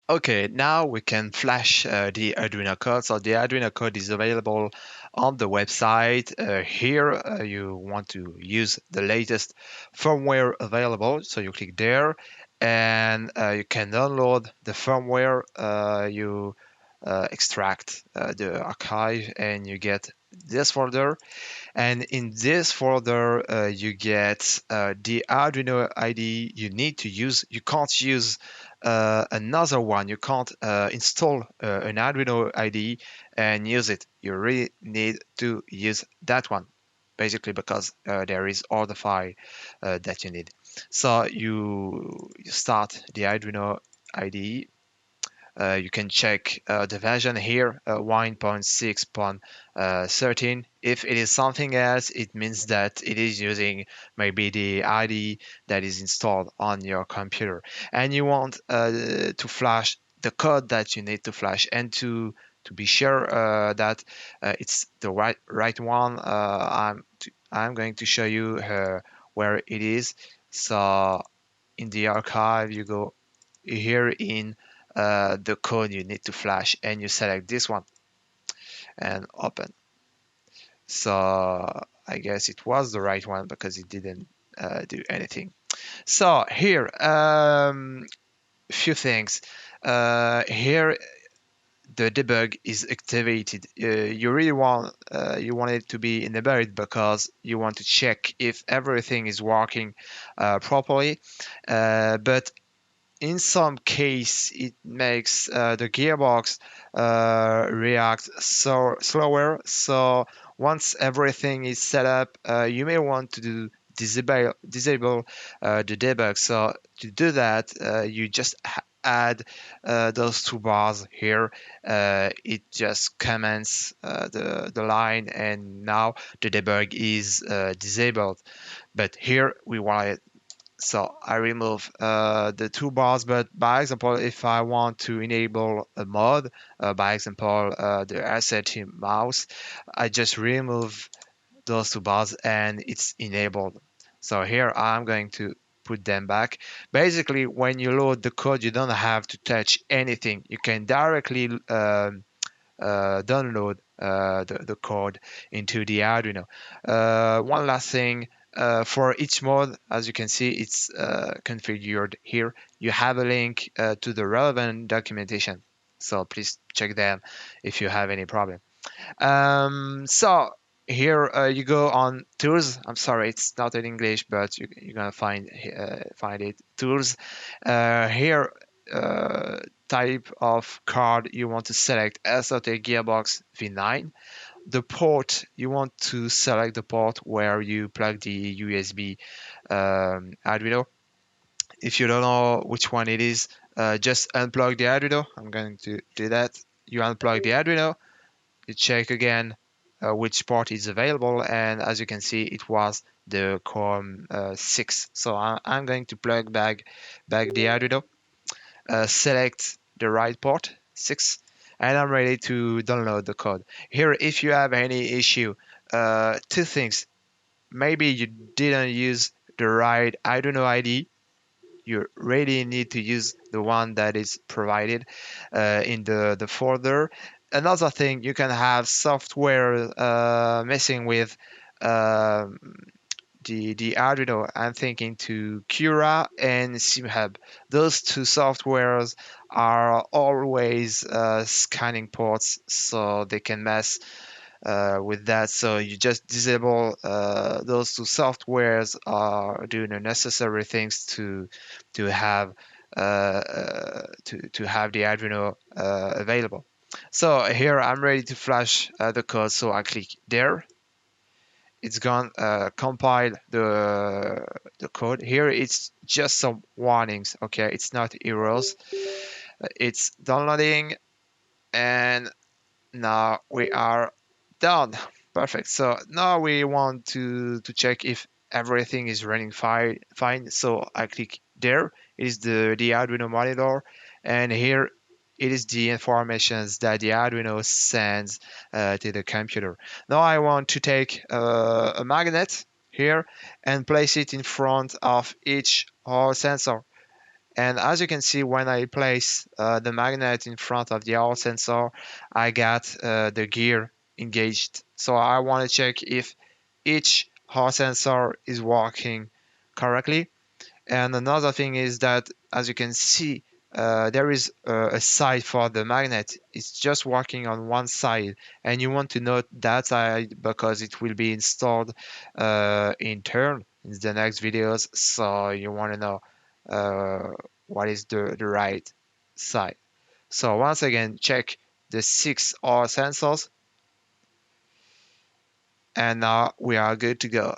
Okay, now we can flash the Arduino code. So the Arduino code is available on the website. Here, you want to use the latest firmware available. So you click there and you can download the firmware. You extract the archive and you get this folder. And in this folder, you get the Arduino IDE you need to use. You can't use another one. You can't install an Arduino IDE and use it. You really need to use that one, basically because there is all the file that you need. So you start the Arduino IDE. You can check the version here, 1.6.13. If it is something else, it means that it is using maybe the IDE that is installed on your computer. And you want to flash the code that you need to flash. And to be sure that it's the right one, I'm going to show you where it is. So in the archive, you go here in the code you need to flash and you select this one and open. So I guess it was the right one because it didn't do anything. So here, few things. Here the debug is activated. You really want it to be enabled because you want to check if everything is working properly. But in some case, it makes the gearbox react slower. So once everything is set up, you may want to disable the debug. So to do that, you just add those two bars here. It just comments the line, and now the debug is disabled. But here we want it. So I remove the two bars, but by example, if I want to enable a mode, by example, the SRT mouse, I just remove those two bars and it's enabled. So here I'm going to put them back. Basically, when you load the code, you don't have to touch anything. You can directly download the code into the Arduino. One last thing, for each mode, as you can see, it's configured here. You have a link to the relevant documentation. So please check them if you have any problem. So here you go on tools. I'm sorry, it's not in English, but you're gonna find it. Tools. Here, type of card you want to select SRT Gearbox V9. The port, you want to select the port where you plug the USB Arduino. If you don't know which one it is, just unplug the Arduino. I'm going to do that. You unplug the Arduino, you check again which port is available, and as you can see, it was the COM 6. So I'm going to plug back the Arduino, select the right port 6, and I'm ready to download the code. Here, if you have any issue, two things. Maybe you didn't use the right Arduino ID. You really need to use the one that is provided in the folder. Another thing, you can have software messing with um the Arduino. I'm thinking to Cura and Simucube. Those two softwares are always scanning ports, so they can mess with that. So you just disable those two softwares, are doing the necessary things to have to have the Arduino available. So here I'm ready to flash the code. So I click there. It's gone compile the code. Here it's just some warnings. Okay, it's not errors. It's downloading, and now we are done. Perfect. So now we want to check if everything is running fine. So I click there. It is the Arduino monitor, and here it is the informations that the Arduino sends to the computer. Now I want to take a magnet here and place it in front of each Hall sensor. And as you can see, when I place the magnet in front of the Hall sensor, I got the gear engaged. So I want to check if each Hall sensor is working correctly. And another thing is that, as you can see, there is a side for the magnet. It's just working on one side, and you want to note that side because it will be installed in turn in the next videos. So you want to know what is the right side. So once again, check the 6 R sensors, and now we are good to go.